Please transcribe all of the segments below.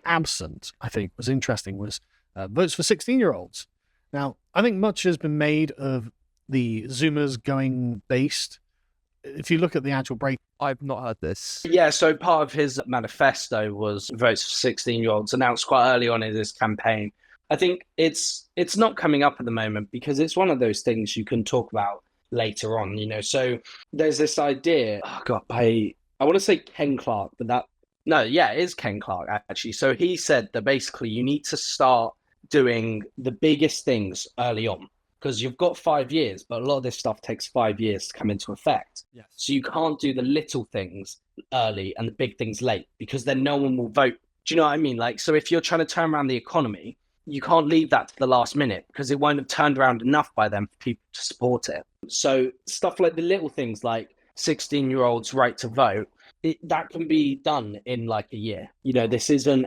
absent, I think, was interesting, was votes for 16-year-olds. Now, I think much has been made of the Zoomers going based. If you look at the actual break, I've not heard this. Yeah, so part of his manifesto was votes for 16-year-olds, announced quite early on in his campaign. I think it's not coming up at the moment because it's one of those things you can talk about later on, So there's this idea, I want to say Ken Clark, but it is Ken Clark, actually. So he said that basically you need to start doing the biggest things early on, because you've got 5 years, but a lot of this stuff takes 5 years to come into effect. Yes. So you can't do the little things early and the big things late, because then no one will vote. Do you know what I mean? So if you're trying to turn around the economy, you can't leave that to the last minute, because it won't have turned around enough by then for people to support it. So stuff like the little things like 16-year-olds' right to vote, that can be done in a year. This isn't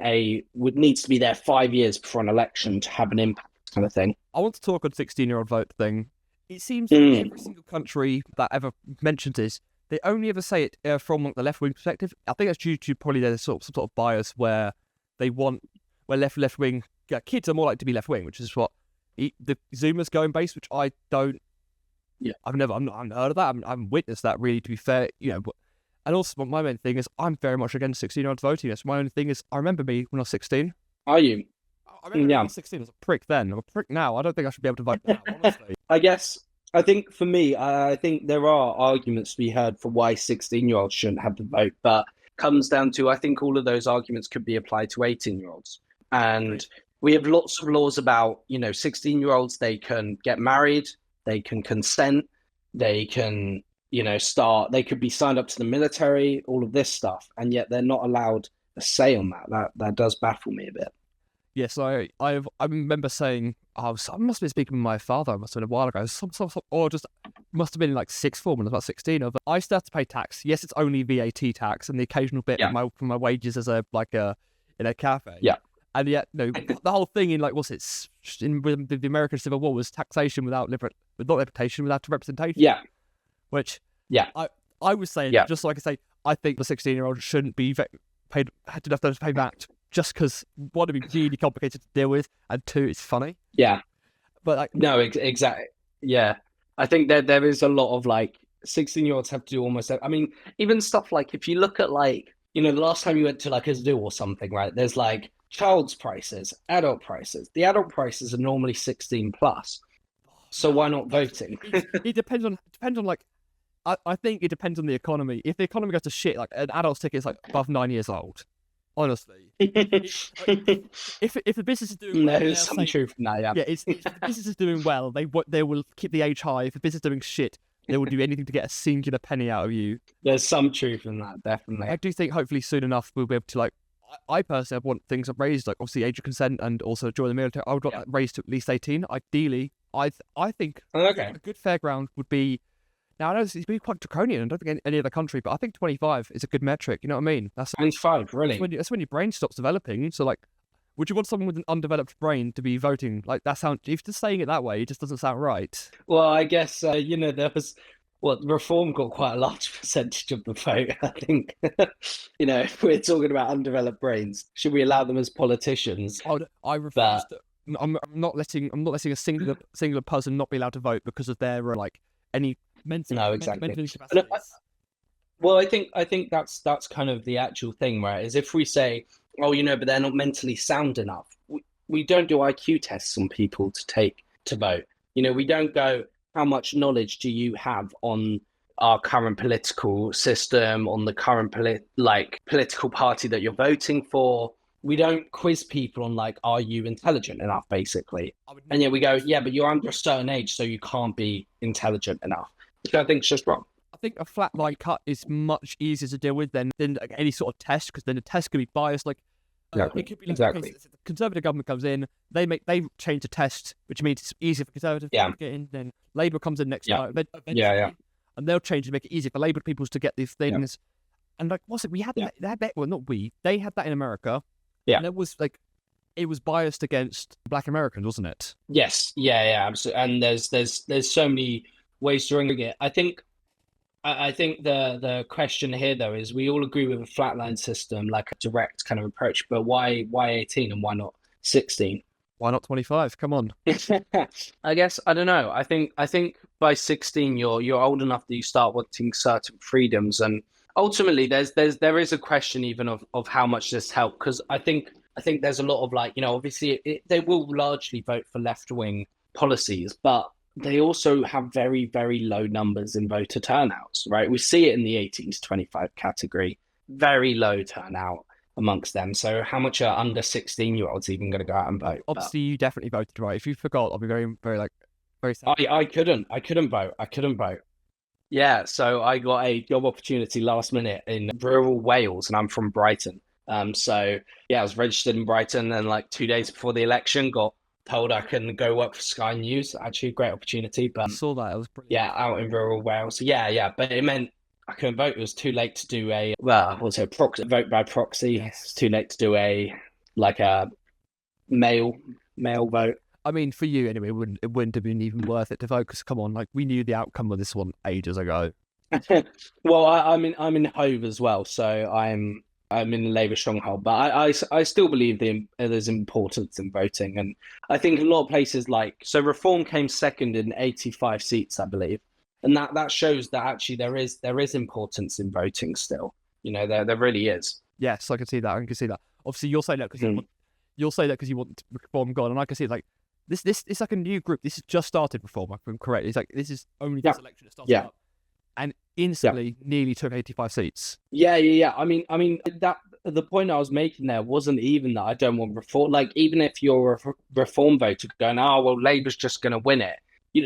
would needs to be there 5 years before an election to have an impact kind of thing. I want to talk on 16-year-old vote thing. It seems every single country that ever mentions this, they only ever say it from the left-wing perspective. I think that's due to probably there's some sort of bias where left-wing kids are more likely to be left-wing, which is what the Zoomers going base, which I don't. Yeah, I've not heard of that. I haven't witnessed that, really, to be fair. And also my main thing is I'm very much against 16-year-olds voting. That's my only thing is I remember me when I was 16. Are you? I remember I was 16. I was a prick then. I'm a prick now. I don't think I should be able to vote now, honestly. I think for me, I think there are arguments to be heard for why 16-year-olds shouldn't have the vote, but it comes down to, I think all of those arguments could be applied to 18-year-olds. And we have lots of laws about, 16-year-olds, they can get married, they can consent, they can, they could be signed up to the military, all of this stuff, and yet they're not allowed a say on that. That does baffle me a bit. Yes, I remember saying, I must have been speaking with my father, must have been a while ago, or just must have been in sixth form when I was about 16. I still have to pay tax. Yes, it's only VAT tax and the occasional bit from my wages as in a cafe. Yeah. And yet, no, the whole thing in with the American Civil War was taxation without representation. Yeah. Which I was saying, just so I can say, I think the 16-year-old shouldn't be paid, had enough to pay that, just because one, it'd be really complicated to deal with, and two, it's funny. Yeah. But no, exactly. Yeah. I think there is a lot of 16-year-olds have to do almost, I mean, even stuff if you look at the last time you went to a zoo or something, right? There's child's prices, adult prices. The adult prices are normally 16 plus. So why not voting? It depends on I think it depends on the economy. If the economy goes to shit, an adult's ticket is above 9 years old. Honestly, if the business is doing well, there's some truth in that. Yeah, if the business is doing well, they will keep the age high. If the business is doing shit, they will do anything to get a singular penny out of you. There's some truth in that, definitely. I do think hopefully soon enough we'll be able to I personally want things raised, obviously age of consent and also join the military. I would want that raised to at least 18. Ideally, I think a good fair ground would be. Now I know it's been quite draconian. I don't think any other country, but I think 25 is a good metric. You know what I mean? That's 25, really. That's when your brain stops developing. So would you want someone with an undeveloped brain to be voting? That sound. If just saying it that way, it just doesn't sound right. Well, I guess there was. Reform got quite a large percentage of the vote, I think. If we're talking about undeveloped brains, should we allow them as politicians? I refuse to. I'm not letting a singular person not be allowed to vote because of their any mental. No, exactly. Mental incapacities. Well, I think that's kind of the actual thing, right? Is if we say, but they're not mentally sound enough. We don't do IQ tests on people to vote. We don't go, how much knowledge do you have on our current political system, on the current political party that you're voting for? We don't quiz people on are you intelligent enough, basically. And yet we go, but you're under a certain age, so you can't be intelligent enough, which I think is just wrong. I think a flat line cut is much easier to deal with than any sort of test, because then the test could be biased. Exactly. It could be exactly. The Conservative government comes in, they change the test, which means it's easier for Conservative to get in. Then Labour comes in next time, eventually, and they'll change to make it easier for Labour people to get these things. And what's it? We had that. Well, not we. They had that in America. Yeah. And it was biased against Black Americans, wasn't it? Yes. Yeah. Absolutely. And there's so many ways to ring it. I think I think the question here though is we all agree with a flatline system, like a direct kind of approach, but why 18 and why not 16? Why not 25? Come on. I guess I don't know. I think by 16 you're old enough that you start wanting certain freedoms, and ultimately there is a question even of how much this helped, because I think there's a lot of like, obviously they will largely vote for left wing policies, but they also have very, very low numbers in voter turnouts, right? We see it in the 18 to 25 category, very low turnout amongst them. So how much are under 16-year-olds even going to go out and vote? Obviously, you definitely voted right. If you forgot, I'll be very, very very sad. I couldn't vote. Yeah, so I got a job opportunity last minute in rural Wales, and I'm from Brighton. So yeah, I was registered in Brighton, and like 2 days before the election, got told I can go work for Sky News. Actually, a great opportunity. But I saw that. It was brilliant. Yeah, out in rural Wales. Yeah, but it meant I couldn't vote. It was too late to do a vote by proxy. Yes. It's too late to do a mail vote. I mean, for you anyway, it wouldn't have been even worth it to vote, because come on, like we knew the outcome of this one ages ago. Well, I'm in Hove as well, so I'm in the Labour stronghold, but I still believe there's importance in voting, and I think a lot of places so Reform came second in 85 seats, I believe. And that shows that actually there is importance in voting still. There really is. Yes, I can see that. Obviously, you'll say that because you want Reform gone, and I can see this. It's like a new group. This has just started Reform, if I'm correct. It's like this is only this election that started up, and instantly nearly took 85 seats. Yeah. I mean that the point I was making there wasn't even that I don't want Reform. Like, even if you're a Reform voter going, oh well, Labour's just going to win it.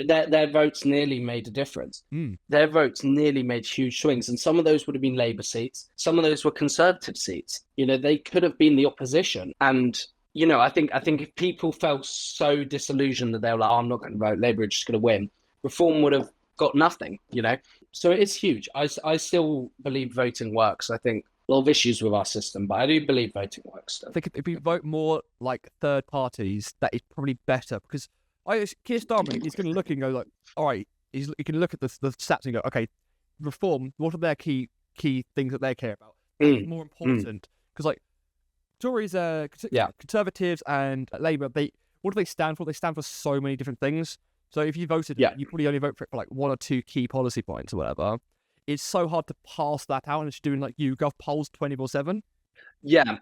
Their votes nearly made a difference. Their votes nearly made huge swings, and some of those would have been Labour seats. Some of those were Conservative seats. They could have been the opposition. And I think if people felt so disillusioned that they were like, oh, I'm not going to vote, Labour are just going to win, Reform would have got nothing. So it is huge. I still believe voting works. I think a lot of issues with our system, but I do believe voting works still. I think if we vote more like third parties, that is probably better, because Keir Starmer, he's going to look and go like, all right, he can look at the stats and go, okay, Reform, what are their key things that they care about? More important, because like Tories, Conservatives and Labour, what do they stand for? They stand for so many different things. So if you voted, you probably only vote for it for like one or two key policy points or whatever. It's so hard to pass that out, and it's doing like YouGov polls 24/7. Yeah,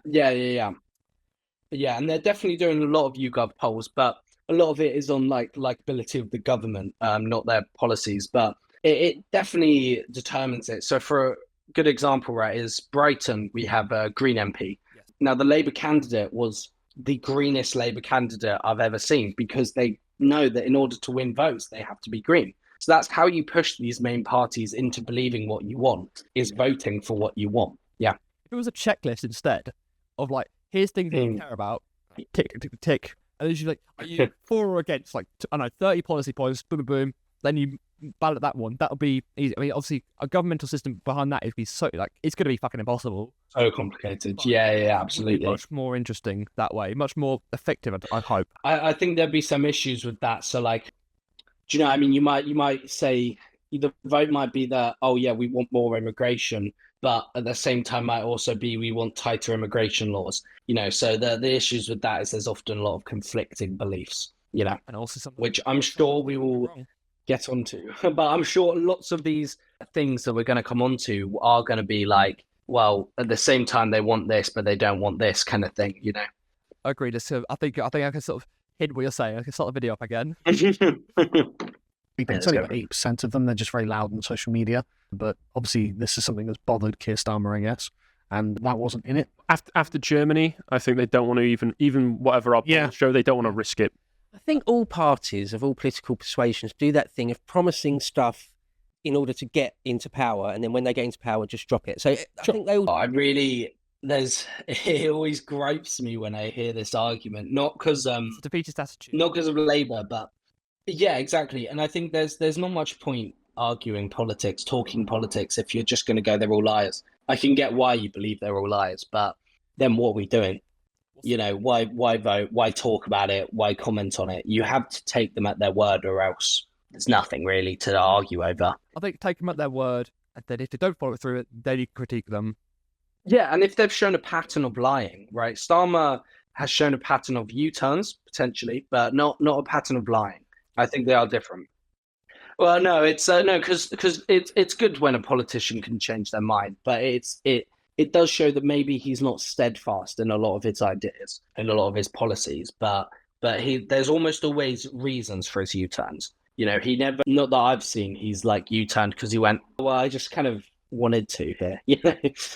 and they're definitely doing a lot of YouGov polls, but a lot of it is on likability of the government, not their policies. But it definitely determines it. So for a good example, right, is Brighton, we have a Green MP. Yes. Now the Labour candidate was the greenest Labour candidate I've ever seen, because they know that in order to win votes, they have to be green. So that's how you push these main parties into believing what you want, is voting for what you want. Yeah. If it was a checklist instead of like, here's things that you care about, tick, tick, tick, tick. And then you're like, are you for or against, 30 policy points, boom, boom, boom. Then you ballot that one. That'll be easy. I mean, obviously, a governmental system behind that is so, it's going to be fucking impossible. So complicated. But yeah, absolutely. Much more interesting that way. Much more effective, I hope. I think there'd be some issues with that. So, do you know what I mean? You might say the vote might be that, oh yeah, we want more immigration, but at the same time might also be we want tighter immigration laws. So the issues with that is there's often a lot of conflicting beliefs. And also which I'm sure we will get onto. But I'm sure lots of these things that we're going to come onto are going to be like, well, at the same time they want this, but they don't want this kind of thing. Agreed. So I think I can sort of hit what you're saying. I can start the video up again. It's only about 8% of them. They're just very loud on social media. But obviously, this is something that's bothered Keir Starmer, I guess, and that wasn't in it. After Germany, I think they don't want to even whatever our polls show, they don't want to risk it. I think all parties of all political persuasions do that thing of promising stuff in order to get into power, and then when they get into power, just drop it. So I think they all... it always gripes me when I hear this argument, not because defeatist attitude, not because of Labour, but yeah, exactly. And I think there's not much point arguing politics, talking politics, if you're just going to go, they're all liars. I can get why you believe they're all liars, but then what are we doing? Why vote? Why talk about it? Why comment on it? You have to take them at their word, or else there's nothing really to argue over. I think take them at their word, And then if they don't follow through it, then you critique them. Yeah, and if they've shown a pattern of lying, right? Starmer has shown a pattern of U-turns, potentially, but not a pattern of lying. I think they are different. Well, no, it's no, because it's good when a politician can change their mind, but it does show that maybe he's not steadfast in a lot of his ideas and a lot of his policies, but there's almost always reasons for his U-turns. You know, he never, not that I've seen, he's like U-turned because he went, well, I just kind of wanted to here. You know?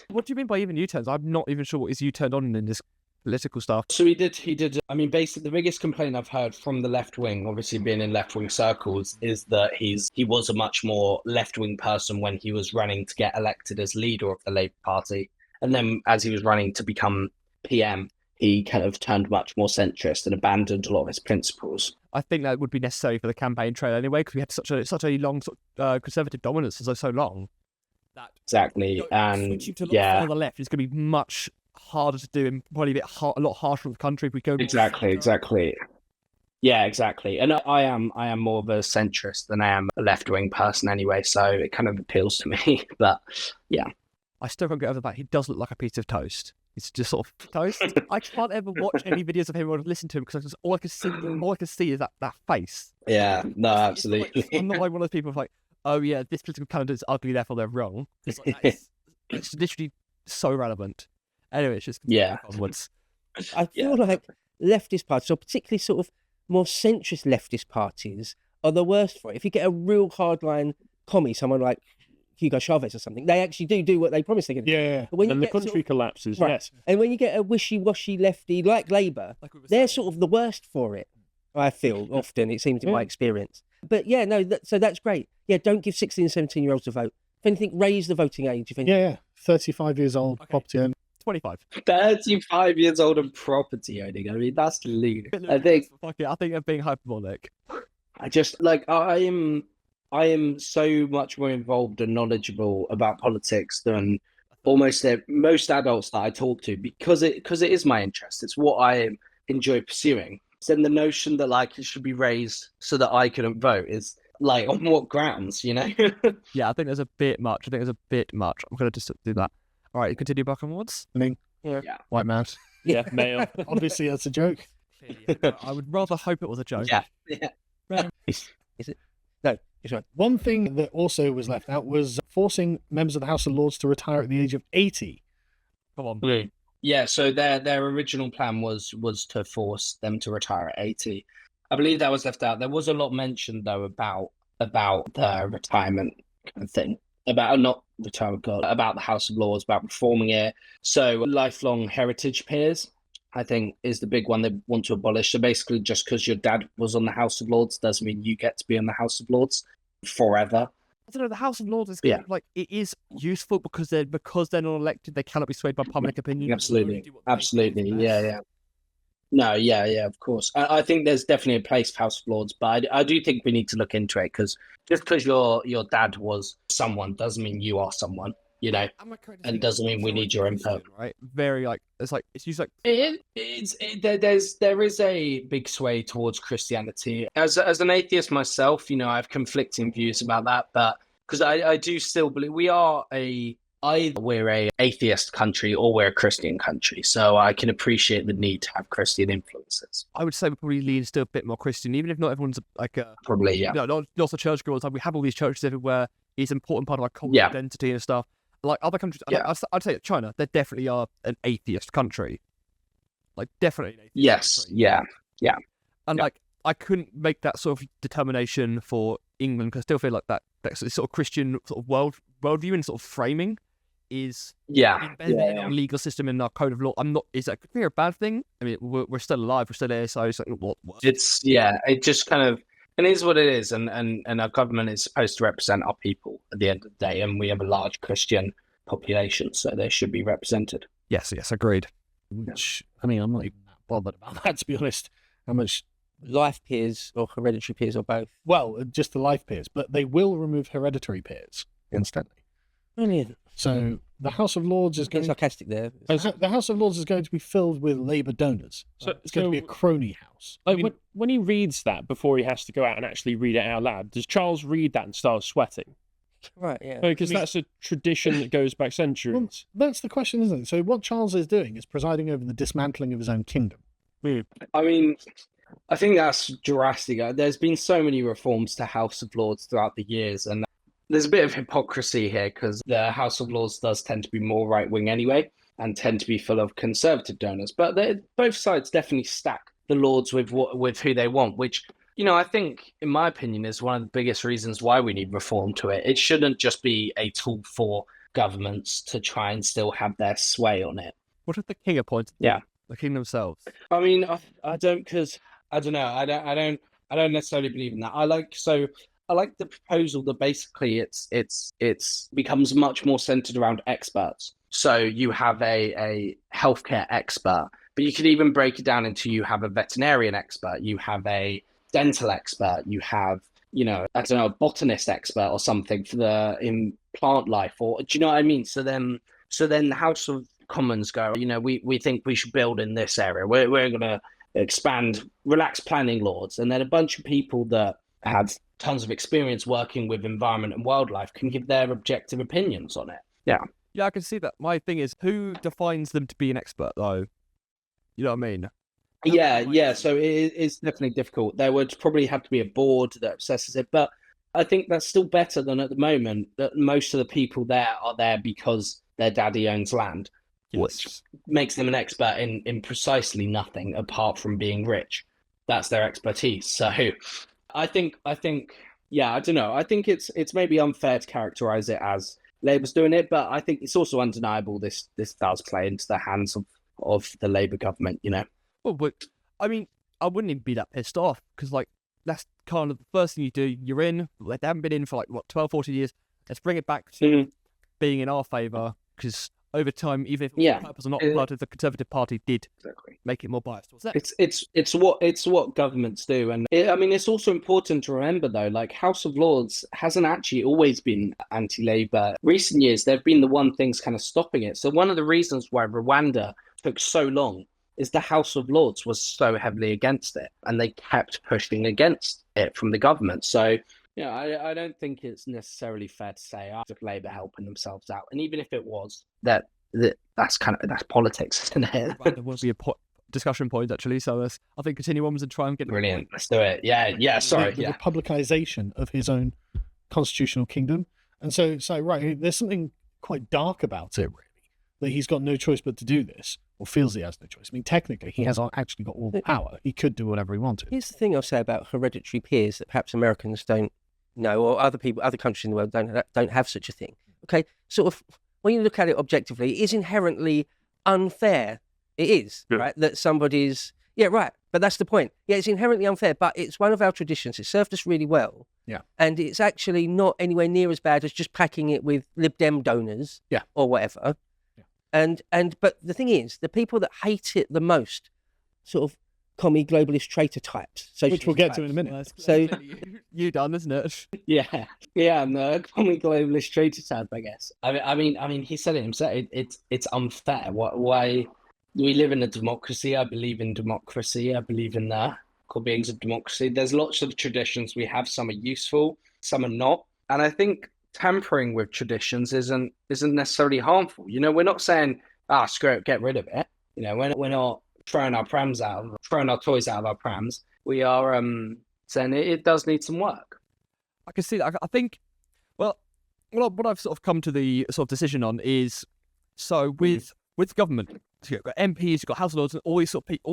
What do you mean by even U-turns? I'm not even sure what is U-turned on in this political stuff. So he did. I mean, basically, the biggest complaint I've heard from the left wing, obviously being in left wing circles, is that he was a much more left wing person when he was running to get elected as leader of the Labour Party, and then as he was running to become PM, he kind of turned much more centrist and abandoned a lot of his principles. I think that would be necessary for the campaign trail anyway, because we had such a long conservative dominance for so long. That exactly, and switching to further left is going to be much harder to do and probably a lot harsher on the country if we go exactly. Yeah, exactly. And I am more of a centrist than I am a left-wing person anyway, so it kind of appeals to me. But yeah, I still can't get over that. He does look like a piece of toast. It's just sort of toast. I can't ever watch any videos of him or listen to him because all I can see is that face. Yeah, no, absolutely. I'm not like one of those people who's like, oh yeah, this political candidate is ugly, therefore they're wrong. It's like, it's literally so relevant. Anyway, it's just onwards. I feel like leftist parties, or particularly sort of more centrist leftist parties, are the worst for it. If you get a real hardline commie, someone like Hugo Chavez or something, they actually do what they promise they're going to do. Yeah. But when and the country collapses, right. Yes. And when you get a wishy-washy lefty like Labour, they're sort of the worst for it, I feel, often, it seems in my experience. But yeah, no, so that's great. Yeah, don't give 16 and 17-year-olds a vote. If anything, raise the voting age. If anything. Yeah, 35 years old, property owner. 25. 35 years old and property owning. I mean, that's lean. I think I'm being hyperbolic. I just like I am so much more involved and knowledgeable about politics than almost most adults that I talk to because it is my interest. It's what I enjoy pursuing. Then the notion that like it should be raised so that I couldn't vote is like on what grounds, you know? Yeah, I think there's a bit much. I'm gonna just do that. All right, continue back onwards. Yeah. White man. Yeah, male. Obviously, that's a joke. I would rather hope it was a joke. Yeah. Is it? No, it's right. One thing that also was left out was forcing members of the House of Lords to retire at the age of 80. Come on. Yeah, so their original plan was to force them to retire at 80. I believe that was left out. There was a lot mentioned though about the retirement kind of thing. About the House of Lords, about reforming it. So lifelong heritage peers, I think, is the big one they want to abolish. So basically, just because your dad was on the House of Lords doesn't mean you get to be on the House of Lords forever. I don't know. The House of Lords is kind of like it is useful because they're not elected. They cannot be swayed by public opinion. Absolutely, yeah. No, yeah, of course. I think there's definitely a place for House of Lords, but I do think we need to look into it because just because your dad was someone doesn't mean you are someone, you know, and doesn't mean we need your input. Right? Very it's used like there is a big sway towards Christianity. As an atheist myself, you know, I have conflicting views about that, but because I do still believe either we're a atheist country or we're a Christian country, so I can appreciate the need to have Christian influences. I would say we probably lean still a bit more Christian, even if not everyone's like probably, yeah. Not the churchgoers. Like we have all these churches everywhere. It's an important part of our cultural identity and stuff. Like other countries, I'd say China, they definitely are an atheist country. Like definitely an atheist country. Yeah. And like I couldn't make that sort of determination for England because I still feel like that sort of Christian sort of worldview and sort of framing is embedded in our legal system and our code of law. Is that could be a bad thing? I mean, we're still alive, we're still here, so it's like what? It's it just kind of it is what it is, and our government is supposed to represent our people at the end of the day, and we have a large Christian population, so they should be represented. Yes, agreed. Which I mean, I'm not even that bothered about that, to be honest. How much life peers or hereditary peers or both? Well, just the life peers, but they will remove hereditary peers instantly. Brilliant. So the House of Lords is going sarcastic there. The House of Lords is going to be filled with Labour donors. So it's going to be a crony house. Like when he reads that before he has to go out and actually read it out loud, does Charles read that and start sweating? Right, yeah. Because that's a tradition that goes back centuries. Well, that's the question, isn't it? So what Charles is doing is presiding over the dismantling of his own kingdom. I mean, I think that's drastic. There's been so many reforms to House of Lords throughout the years, and there's a bit of hypocrisy here because the House of Lords does tend to be more right-wing anyway and tend to be full of conservative donors. But both sides definitely stack the Lords with who they want, which, I think, in my opinion, is one of the biggest reasons why we need reform to it. It shouldn't just be a tool for governments to try and still have their sway on it. What if the king appointed the king themselves? I mean, I don't know. I don't necessarily believe in that. I like the proposal that basically it's becomes much more centered around experts. So you have a healthcare expert, but you could even break it down into you have a veterinarian expert, you have a dental expert, you have, a botanist expert or something in plant life, or do you know what I mean? So then the House of Commons go, we think we should build in this area. We're going to expand relaxed planning laws, and then a bunch of people that have tons of experience working with environment and wildlife can give their objective opinions on it. Yeah, I can see that. My thing is, who defines them to be an expert, though? You know what I mean? Yeah. So it's definitely difficult. There would probably have to be a board that assesses it, but I think that's still better than at the moment that most of the people there are there because their daddy owns land, which makes them an expert in precisely nothing apart from being rich. That's their expertise. So I think, yeah, I don't know. I think it's maybe unfair to characterize it as Labour's doing it, but I think it's also undeniable this does play into the hands of the Labour government, Well, but I mean, I wouldn't even be that pissed off because, that's kind of the first thing you do. You're in, they haven't been in for 12, 14 years. Let's bring it back to being in our favour because over time, even if the purpose or not part of the Conservative Party did make it more biased. It's what governments do, and it's also important to remember though, House of Lords hasn't actually always been anti-Labour. Recent years, they've been the one things kind of stopping it. So one of the reasons why Rwanda took so long is the House of Lords was so heavily against it, and they kept pushing against it from the government. So. Yeah, I don't think it's necessarily fair to say after Labour helping themselves out, and even if it was, that's politics, isn't it? There will be a discussion point actually. So I think continue onwards and try and get brilliant. Let's do it. Yeah. Sorry. The republicization of his own constitutional kingdom, and so right, there's something quite dark about it, really, that he's got no choice but to do this, or feels he has no choice. I mean, technically, he has actually got all the power. He could do whatever he wanted. Here's the thing I'll say about hereditary peers that perhaps Americans don't know, or other countries in the world don't have such a thing. Okay, sort of when you look at it objectively, it is inherently unfair. It is right that somebody's but that's the point. Yeah, it's inherently unfair, but it's one of our traditions. It served us really well. Yeah, and it's actually not anywhere near as bad as just packing it with Lib Dem donors. Or whatever. But the thing is, the people that hate it the most, sort of commie globalist traitor types, which we'll get to in a minute. So you done, isn't it? Yeah, no, commie globalist traitor type, I guess. I mean, he said it himself. It's unfair. Why we live in a democracy? I believe in democracy. I believe in the core beings of democracy. There's lots of traditions we have. Some are useful, some are not, and I think tampering with traditions isn't necessarily harmful. We're not saying screw it, get rid of it. We're not throwing our toys out of our prams. We are saying it does need some work. I can see that. I think what I've sort of come to the sort of decision on is with government, so you've got MPs, you've got House of Lords, and all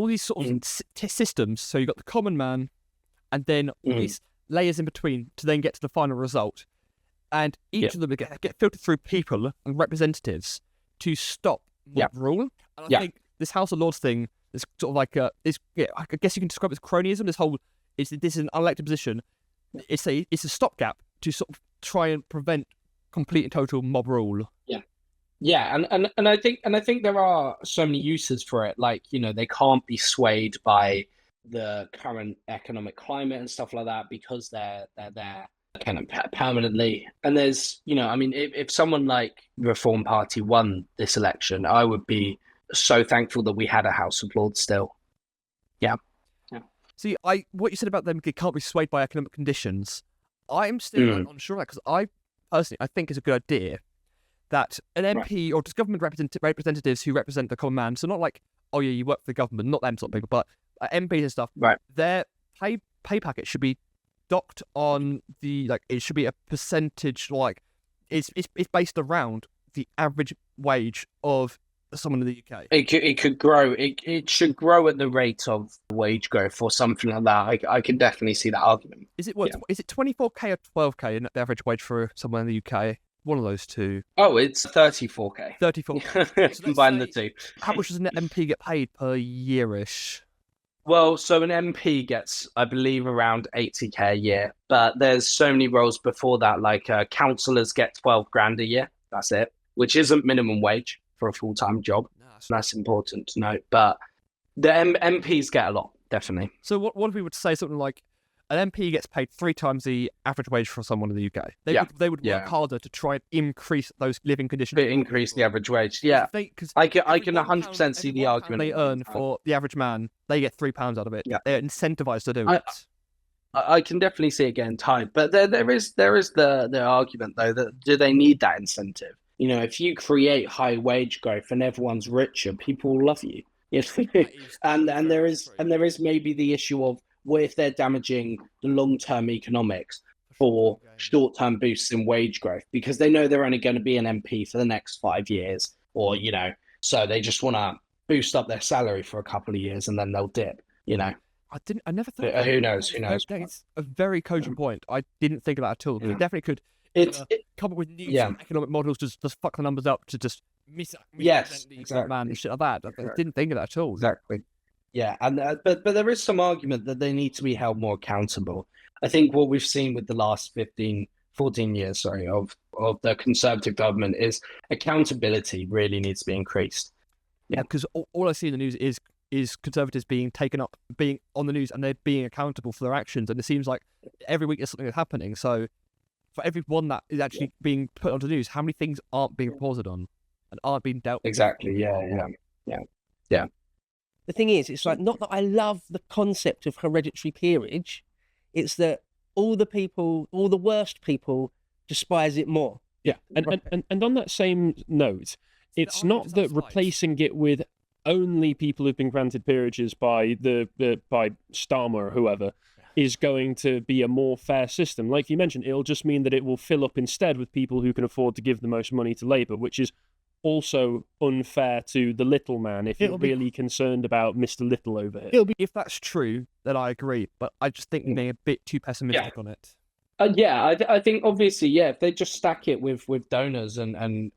these sort of systems. So you've got the common man, and then all these layers in between to then get to the final result. And each of them get filtered through people and representatives to stop mob rule. And I think this House of Lords thing is sort of I guess you can describe it as cronyism. This is an unelected position. It's a stopgap to sort of try and prevent complete and total mob rule. Yeah, and I think there are so many uses for it. They can't be swayed by the current economic climate and stuff like that because they're there kind of permanently. And there's, if someone like Reform Party won this election, I would be so thankful that we had a House of Lords still. Yeah. See, what you said about them can't be swayed by economic conditions. I'm still unsure of that because personally, I think it's a good idea that an MP or just government representatives who represent the common man, so not like, oh yeah, you work for the government, not them sort of people, but MPs and stuff, their pay packet should be docked on the, like, it should be a percentage, like, it's based around the average wage of someone in the UK. It could grow. It should grow at the rate of wage growth or something like that. I can definitely see that argument. Is it Is it 24k or 12k in the average wage for someone in the UK? One of those two. Oh, it's 34k. 34k. So combine the two. How much does an MP get paid per year-ish? Well, so an MP gets, I believe, around 80k a year. But there's so many roles before that, like councillors get 12 grand a year. That's it, which isn't minimum wage for a full-time job. That's important to note. But the MPs get a lot, definitely. So what if we would say something like, an MP gets paid 3 times the average wage for someone in the UK? They would work harder to try and increase those living conditions. Increase the average wage, yeah. I can 100% see the argument. They earn for the average man, they get £3 out of it. Yeah. They're incentivized to do it. I can definitely see it getting tight, but there is the argument though that do they need that incentive? You know, if you create high wage growth and everyone's richer, people will love you. and there is maybe the issue of, what if they're damaging the long-term economics for short-term boosts in wage growth because they know they're only going to be an MP for the next 5 years, or so they just want to boost up their salary for a couple of years and then they'll dip. I never thought. Who knows? It's a very cogent point. I didn't think of that at all. It definitely could. Come up with new economic models to just fuck the numbers up to just exactly. Man and shit like that. I didn't think of that at all. Exactly. Yeah, and but there is some argument that they need to be held more accountable. I think what we've seen with the last 14 years, of the Conservative government is accountability really needs to be increased. Yeah, because all I see in the news is Conservatives being taken up, being on the news, and they're being accountable for their actions. And it seems like every week there's something that's happening. So for every one that is actually being put onto the news, how many things aren't being reported on and aren't being dealt with? Exactly, yeah. The thing is, it's like, not that I love the concept of hereditary peerage, it's that all the worst people despise it more. Yeah, and on that same note, it's not that replacing it with only people who've been granted peerages by by Starmer or whoever is going to be a more fair system. Like you mentioned, it'll just mean that it will fill up instead with people who can afford to give the most money to Labour, which is also unfair to the little man if you're really concerned about Mr. Little over here. If that's true, then I agree, but I just think they're a bit too pessimistic on it. I think obviously, if they just stack it with donors and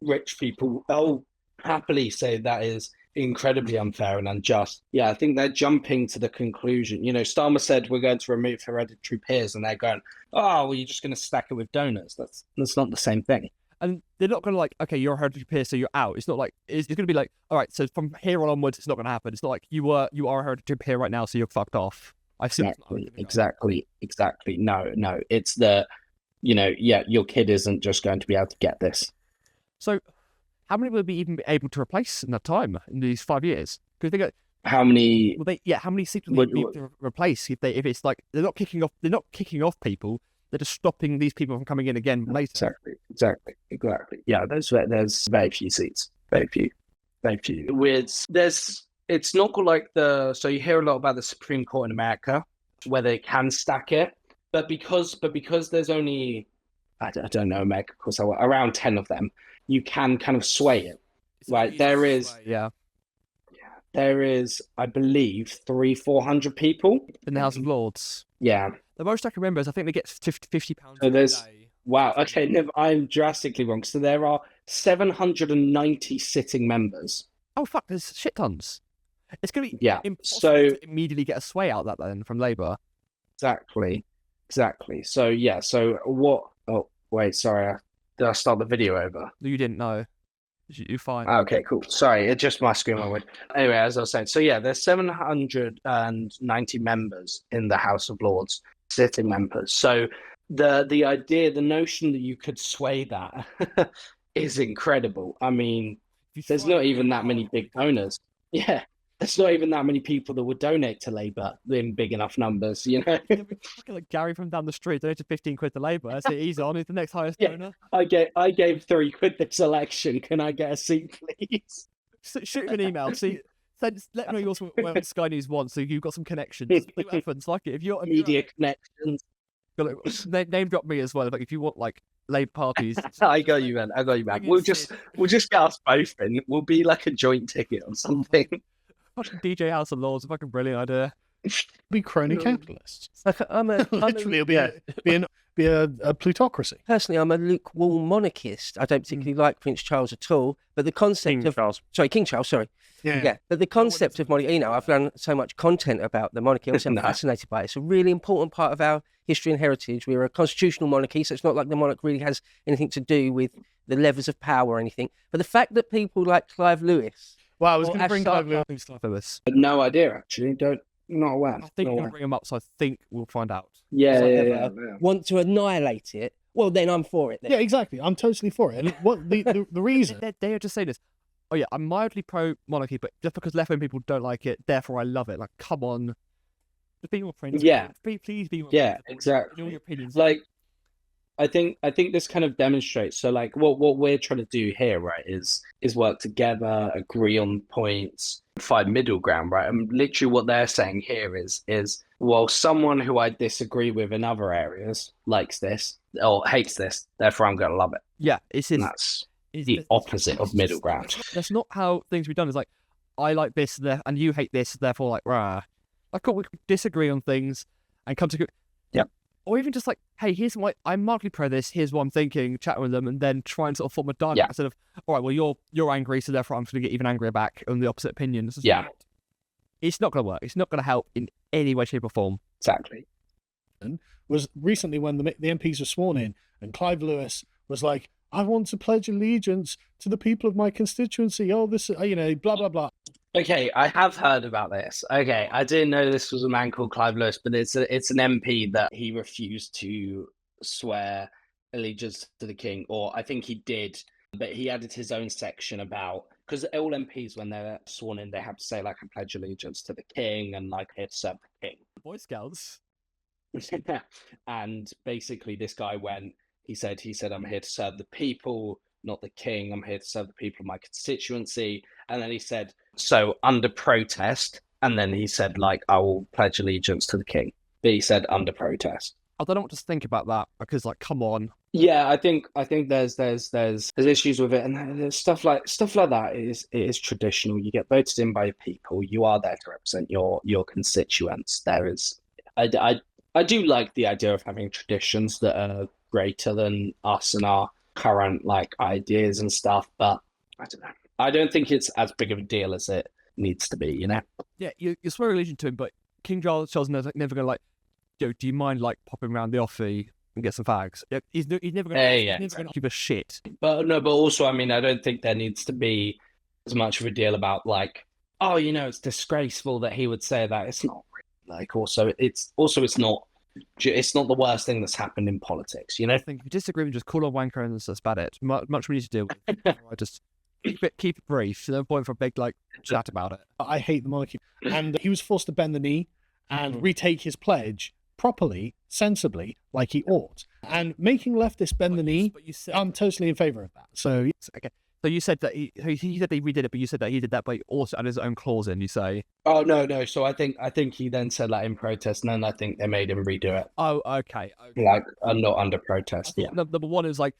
rich people, they'll happily say that is incredibly unfair and unjust. Yeah, I think they're jumping to the conclusion. Starmer said we're going to remove hereditary peers, and they're going, oh, well, you're just going to stack it with donors. That's not the same thing. And they're not going to like, okay, you're a hereditary peer, so you're out. It's not like, it's going to be like, all right, so from here on onwards, it's not going to happen. It's not like you are a hereditary peer right now, so you're fucked off. Exactly. No, it's the, your kid isn't just going to be able to get this. So how many will be even able to replace in that time, in these 5 years? Because they got how many? How many seats will they be able to replace if it's like they're not kicking off people. They're just stopping these people from coming in again later. Exactly. Yeah, there's very few seats. Very few. It's not like so you hear a lot about the Supreme Court in America where they can stack it, but because there's only, I don't know, America, of course, around 10 of them, you can kind of sway it. Right? There is, I believe, 300-400 people in the House of Lords. Yeah. The most I can remember is I think they get £50 so there's, a day. Wow, okay, I'm drastically wrong. So there are 790 sitting members. Oh, fuck, there's shit tons. It's going to be impossible to immediately get a sway out of that then from Labour. Exactly. So what... Oh, wait, sorry. Did I start the video over? You didn't know. You're fine. Okay, cool. Sorry, it just my screen went. Anyway, as I was saying, so there's 790 members in the House of Lords, sitting members. So the idea, the notion that you could sway that is incredible. I mean, there's not even that many big donors. Yeah. there's not even that many people that would donate to Labour in big enough numbers, you know. Like Gary from down the street donated 15 quid to Labour. That's it. He's on. He's the next highest Yeah. donor. I gave £3 this election. Can I get a seat, please? Shoot him an email. See, let me know you also where Sky News wants, so you've got some connections. See what happens. Like it. If you're Media connections. Name drop me as well. Like if you want like Labour parties. I got you, man. We'll just get us both in. We'll be like a joint ticket or something. Fucking DJ House of Lords, a fucking brilliant idea. Be crony capitalists. Literally, it'll be a plutocracy. Personally, I'm a lukewarm monarchist. I don't particularly like Prince Charles at all. But the concept King Charles, sorry. Yeah. But the concept of monarchy, I've done so much content about the monarchy. I'm fascinated by it. It's a really important part of our history and heritage. We're a constitutional monarchy, so it's not like the monarch really has anything to do with the levers of power or anything. But the fact that people like Clive Lewis... Well, I was going to bring Clive Lewis. No idea, actually. Not aware. I think you'll bring him up, so I think we'll find out. Yeah. Want to annihilate it? Well, then I'm for it. Then. Yeah, exactly. I'm totally for it. And what the reason? They are just saying this. Oh yeah, I'm mildly pro-monarchy, but just because left-wing people don't like it, therefore I love it. Like, come on. Just be more friends. Yeah. Please be more friends. Yeah, friends. exactly. Know your opinions. Like, I think this kind of demonstrates. So, like, what we're trying to do here, right, is work together, agree on points, find middle ground, right? And literally, what they're saying here is well, someone who I disagree with in other areas likes this or hates this, therefore I'm going to love it. Yeah, that's the opposite of middle ground. That's not how things be done. It's like, I like this, and you hate this, therefore, like, rah. Like, we could disagree on things and come to. Yep. Or even just like, hey, here's why I'm mildly pro this. Here's what I'm thinking. Chat with them, and then try and sort of form a dialogue instead of, all right, well, you're angry, so therefore I'm going to get even angrier back on the opposite opinion. It's not going to work. It's not going to help in any way, shape, or form. Exactly. Was recently when the MPs were sworn in, and Clive Lewis was like, "I want to pledge allegiance to the people of my constituency." Oh, this, blah blah blah. Okay, I have heard about this. Okay, I didn't know this was a man called Clive Lewis, but it's an MP that he refused to swear allegiance to the king, or I think he did, but he added his own section about, because all MPs, when they're sworn in, they have to say, like, I pledge allegiance to the king and, like, here to serve the king. Boy Scouts. And basically this guy he said, I'm here to serve the people, not the king. I'm here to serve the people of my constituency. And then he said, so under protest. And then he said, like, I will pledge allegiance to the king. But he said under protest. I don't know what to think about that, because, like, come on. Yeah, I think there's issues with it, and there's stuff like that. It is traditional. You get voted in by your people. You are there to represent your constituents. I do like the idea of having traditions that are greater than us and our current, like, ideas and stuff, but I don't know. I don't think it's as big of a deal as it needs to be, you know? Yeah, you swear religion to him, but King Charles is never going to, like, do you mind, like, popping around the offie and get some fags? He's never going to give a shit. But also, I mean, I don't think there needs to be as much of a deal about, like, oh, it's disgraceful that he would say that. It's not really, like, it's not the worst thing that's happened in politics, you know? I think if you disagree with just call on wanker and that's about it. Much we need to do with. I just keep it brief. No point for a big, like, chat about it. I hate the monarchy. And he was forced to bend the knee and retake his pledge properly, sensibly, like he ought. And making leftists bend the knee, I'm totally in favour of that. So, okay. So you said that he said that he redid it, but you said that he did that, but he also had his own clause in. You say? Oh no. So I think he then said that in protest, and then I think they made him redo it. Oh, okay. Like, not under protest. Yeah. Number one is like,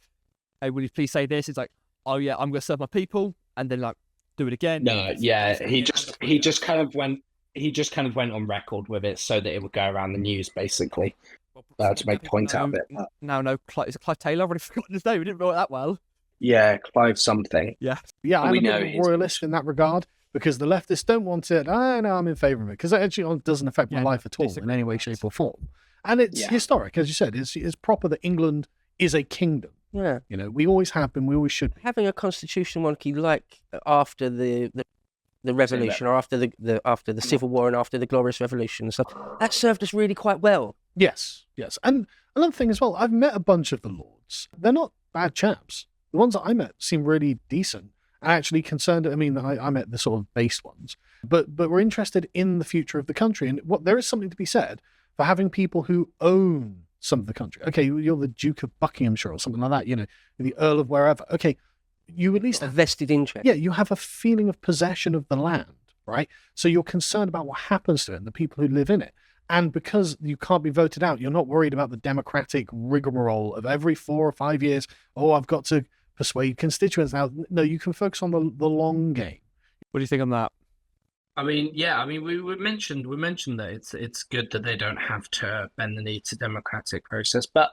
hey, will you please say this? It's like, oh yeah, I'm going to serve my people, and then, like, do it again. No, yeah, he just kind of went on record with it so that it would go around the news, basically, to make point out of it. No, is it Clive Taylor? I've already forgotten his name. We didn't know it that well. Yeah, Clive something. Yeah, I'm a bit of a royalist in that regard, because the leftists don't want it. I know I'm in favour of it, because it actually doesn't affect my life at all in any way, shape or form. And it's historic, as you said. It's proper that England is a kingdom. Yeah. We always have been, we always should be. Having a constitutional monarchy, like after the revolution, or after the Civil War and after the Glorious Revolution and stuff, that served us really quite well. Yes. And another thing as well, I've met a bunch of the lords. They're not bad chaps. The ones that I met seem really decent, actually concerned. I mean, I met the sort of base ones, but we're interested in the future of the country, and what there is something to be said for having people who own some of the country. Okay, you're the Duke of Buckinghamshire or something like that, you know, the Earl of wherever. Okay, you at least a vested interest. Yeah, you have a feeling of possession of the land, right? So you're concerned about what happens to it and the people who live in it. And because you can't be voted out, you're not worried about the democratic rigmarole of every 4 or 5 years, oh, I've got to persuade constituents now. No, you can focus on the long game. What do you think on that? I mean, yeah, I mean, we mentioned that it's good that they don't have to bend the knee to democratic process, but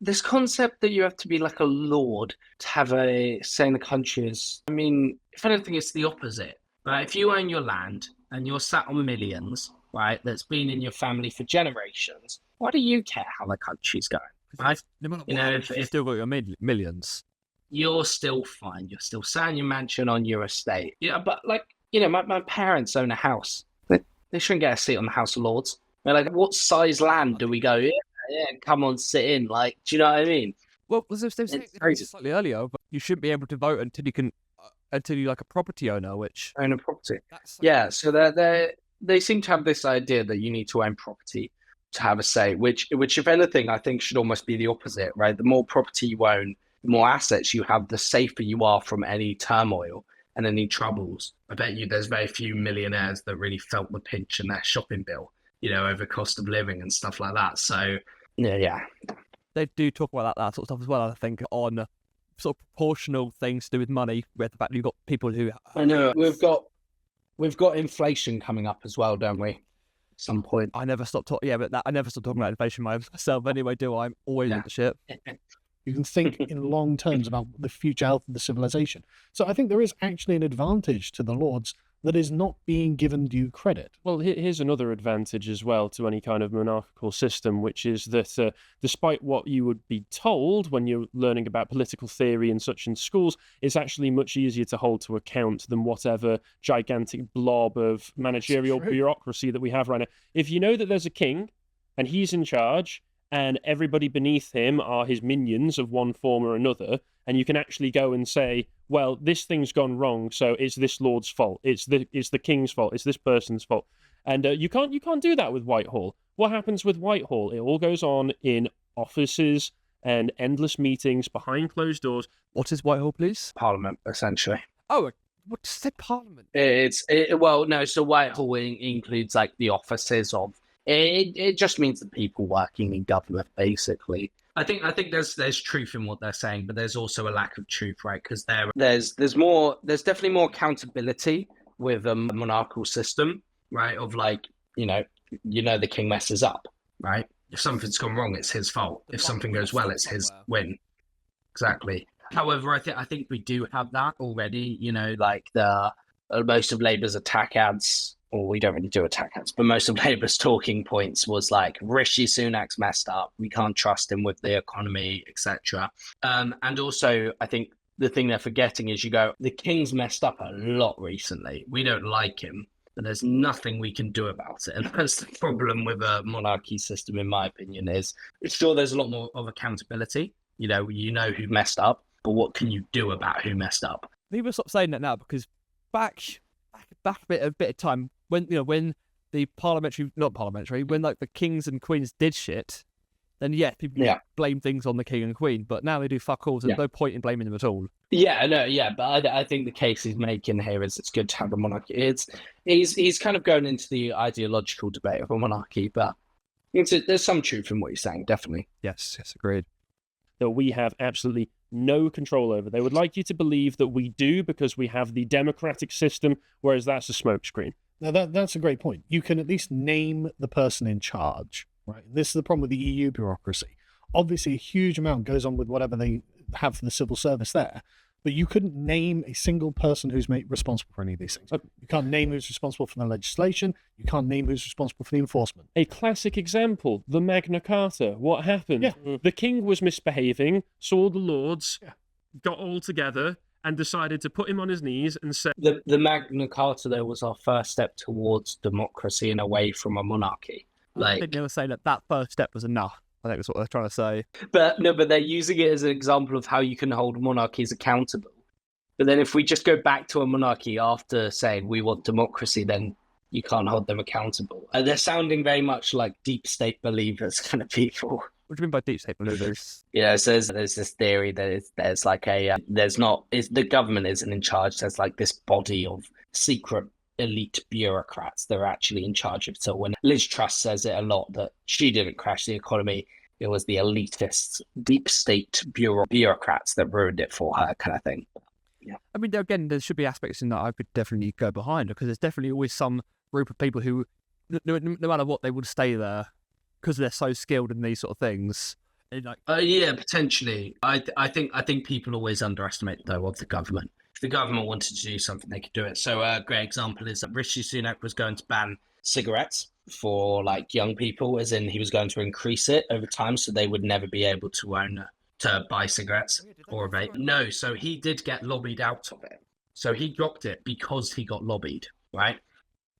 this concept that you have to be like a lord to have a say in the country is, I mean, if anything, it's the opposite. Right? If you own your land and you're sat on millions, right, that's been in your family for generations, why do you care how the country's going? Right? No matter what, if you still got your millions, you're still fine. You're still sat in your mansion on your estate. Yeah, but like, you know, my parents own a house. They shouldn't get a seat on the House of Lords. They're like, what size land do we go? Yeah, come on, sit in. Like, do you know what I mean? Well, they were saying slightly earlier, but you shouldn't be able to vote until you're like a property owner, which own a property. Yeah, so they seem to have this idea that you need to own property to have a say, which if anything, I think should almost be the opposite, right? The more property you own, the more assets you have, the safer you are from any turmoil and any troubles. I bet you there's very few millionaires that really felt the pinch in their shopping bill, you know, over cost of living and stuff like that. So, yeah. They do talk about that sort of stuff as well, I think, on sort of proportional things to do with money, where the fact you've got people who... I know, we've got inflation coming up as well, don't we? At some point. I never stop talking about inflation myself anyway, do I? I'm always on the shit. You can think in long terms about the future health of the civilization. So I think there is actually an advantage to the Lords that is not being given due credit. Well, here's another advantage as well to any kind of monarchical system, which is that despite what you would be told when you're learning about political theory and such in schools, it's actually much easier to hold to account than whatever gigantic blob of managerial bureaucracy that we have right now. If you know that there's a king and he's in charge, and everybody beneath him are his minions of one form or another, and you can actually go and say, well, this thing's gone wrong, so it's this lord's fault, it's the king's fault, it's this person's fault. And you can't do that with Whitehall. What happens with Whitehall? It all goes on in offices and endless meetings behind closed doors. What is Whitehall, please? Parliament, essentially. Oh, what does it say, Parliament? Well, no, so Whitehall includes like the offices of... It just means the people working in government, basically. I think there's truth in what they're saying, but there's also a lack of truth, right? Because there's definitely more accountability with a monarchical system, right? Of like, you know, the king messes up, right? If something's gone wrong, it's his fault. If something goes well, it's his win. Exactly. However, I think we do have that already. You know, like most of Labour's attack ads. Or we don't really do attack ads, but most of Labour's talking points was like, Rishi Sunak's messed up. We can't trust him with the economy, etc. And also, I think the thing they're forgetting is the king's messed up a lot recently. We don't like him, but there's nothing we can do about it. And that's the problem with a monarchy system, in my opinion, is sure there's a lot more of accountability. You know who messed up, but what can you do about who messed up? People stop saying that now because back a bit of time, when when the when like the kings and queens did shit, then people blame things on the king and queen. But now they do fuck all. So there's no point in blaming them at all. But I think the case he's making here is it's good to have a monarchy. He's kind of going into the ideological debate of a monarchy, but there's some truth in what he's saying, definitely. Yes, agreed. That we have absolutely no control over. They would like you to believe that we do because we have the democratic system, whereas that's a smokescreen. Now, that's a great point. You can at least name the person in charge, right? This is the problem with the EU bureaucracy. Obviously, a huge amount goes on with whatever they have for the civil service there, but you couldn't name a single person who's responsible for any of these things. You can't name who's responsible for the legislation. You can't name who's responsible for the enforcement. A classic example, the Magna Carta. What happened? Yeah. The king was misbehaving, saw the lords, got all together, and decided to put him on his knees and say... The Magna Carta, though, was our first step towards democracy and away from a monarchy. I think they were saying that first step was enough. I think that's what they're trying to say. But they're using it as an example of how you can hold monarchies accountable. But then if we just go back to a monarchy after saying we want democracy, then you can't hold them accountable. They're sounding very much like deep state believers kind of people. What do you mean by deep state believers? Yeah, so there's this theory that there's like the government isn't in charge. There's like this body of secret elite bureaucrats that are actually in charge of it. So when Liz Truss says it a lot that she didn't crash the economy, it was the elitist deep state bureaucrats that ruined it for her, kind of thing. Yeah. I mean, again, there should be aspects in that I could definitely go behind, because there's definitely always some group of people who, no matter what, they would stay there because they're so skilled in these sort of things. Yeah, potentially. I think people always underestimate, though, of the government. If the government wanted to do something, they could do it. So a great example is that Rishi Sunak was going to ban cigarettes for like young people, as in he was going to increase it over time so they would never be able to buy cigarettes or a vape. No, so he did get lobbied out of it. So he dropped it because he got lobbied, right?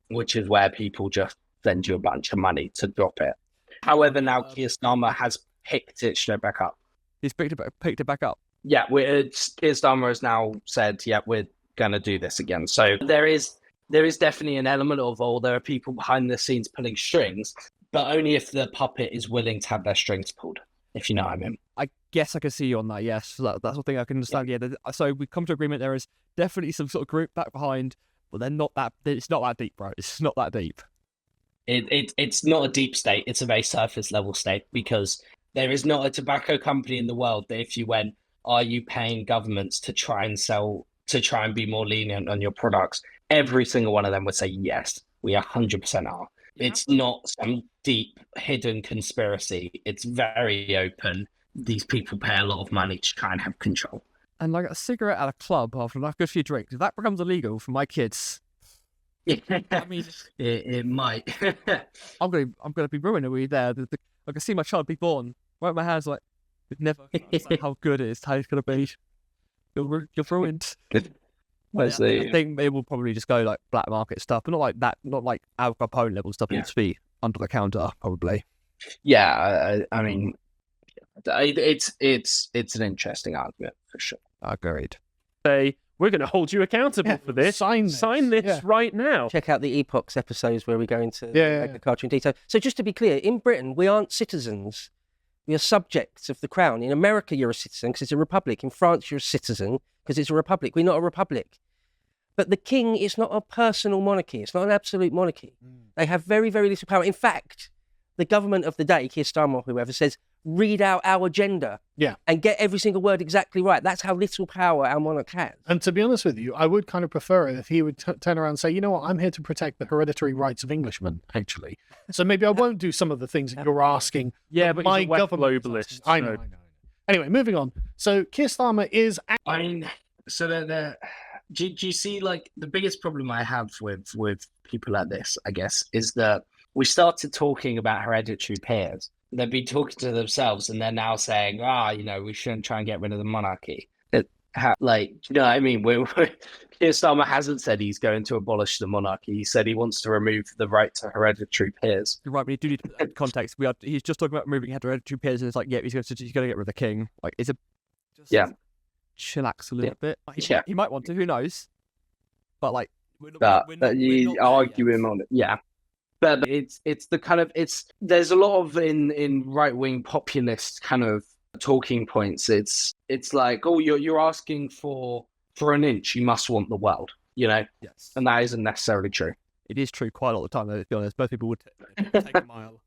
Which is where people just send you a bunch of money to drop it. However, now Keir Starmer has picked it straight back up. He's picked it back up? Yeah, Keir Starmer has now said, yeah, we're going to do this again. So there is definitely an element of, there are people behind the scenes pulling strings, but only if the puppet is willing to have their strings pulled, if you know what I mean. I guess I can see you on that, yes. That's the thing I can understand. Yeah. So we come to agreement there is definitely some sort of group back behind, but it's not that deep, bro. It's not that deep. It's not a deep state. It's a very surface level state, because there is not a tobacco company in the world that if you went, are you paying governments to try and be more lenient on your products? Every single one of them would say, yes, we 100% are. It's not some deep hidden conspiracy. It's very open. These people pay a lot of money to try and have control. And like a cigarette at a club after like a few drinks, if that becomes illegal for my kids, I mean, it might. I'm gonna be ruined over there. I can see my child be born. Right, my hands like, we'd never understand how good it is. How it's gonna be. You're ruined. I think they will probably just go like black market stuff, but not like that. Not like Al Capone level stuff. It's be under the counter, probably. Yeah, I mean, it's an interesting argument for sure. Agreed. Say, we're going to hold you accountable for this. Sign this right now. Check out the Epochs episodes where we go into agriculture in detail. So just to be clear, in Britain, we aren't citizens. We are subjects of the crown. In America, you're a citizen because it's a republic. In France, you're a citizen because it's a republic. We're not a republic. But the king is not a personal monarchy. It's not an absolute monarchy. They have very, very little power. In fact, the government of the day, Keir Starmer or whoever, says, read out our agenda and get every single word exactly right. That's how little power our monarch has. And to be honest with you, I would kind of prefer it if he would turn around and say, you know what, I'm here to protect the hereditary rights of Englishmen, actually. So maybe I won't do some of the things that you're asking. Yeah, but my he's a government globalist. I know. Anyway, moving on. So Keir Starmer is... I mean, so do you see, like, the biggest problem I have with people like this, I guess, is that we started talking about hereditary peers. They've been talking to themselves, and they're now saying, we shouldn't try and get rid of the monarchy. Do you know what I mean? Keir Starmer hasn't said he's going to abolish the monarchy. He said he wants to remove the right to hereditary peers. You're right, but you do need to put that in context. He's just talking about removing hereditary peers, and it's like, he's going to get rid of the king. Like, chillax a little bit. He might want to, who knows? But like, we're not arguing on it. Yeah. But it's the kind of there's a lot of in right wing populist kind of talking points. It's like, you're asking for an inch, you must want the world, Yes, and that isn't necessarily true. It is true quite a lot of the time, though, to be honest. Most people would take a mile.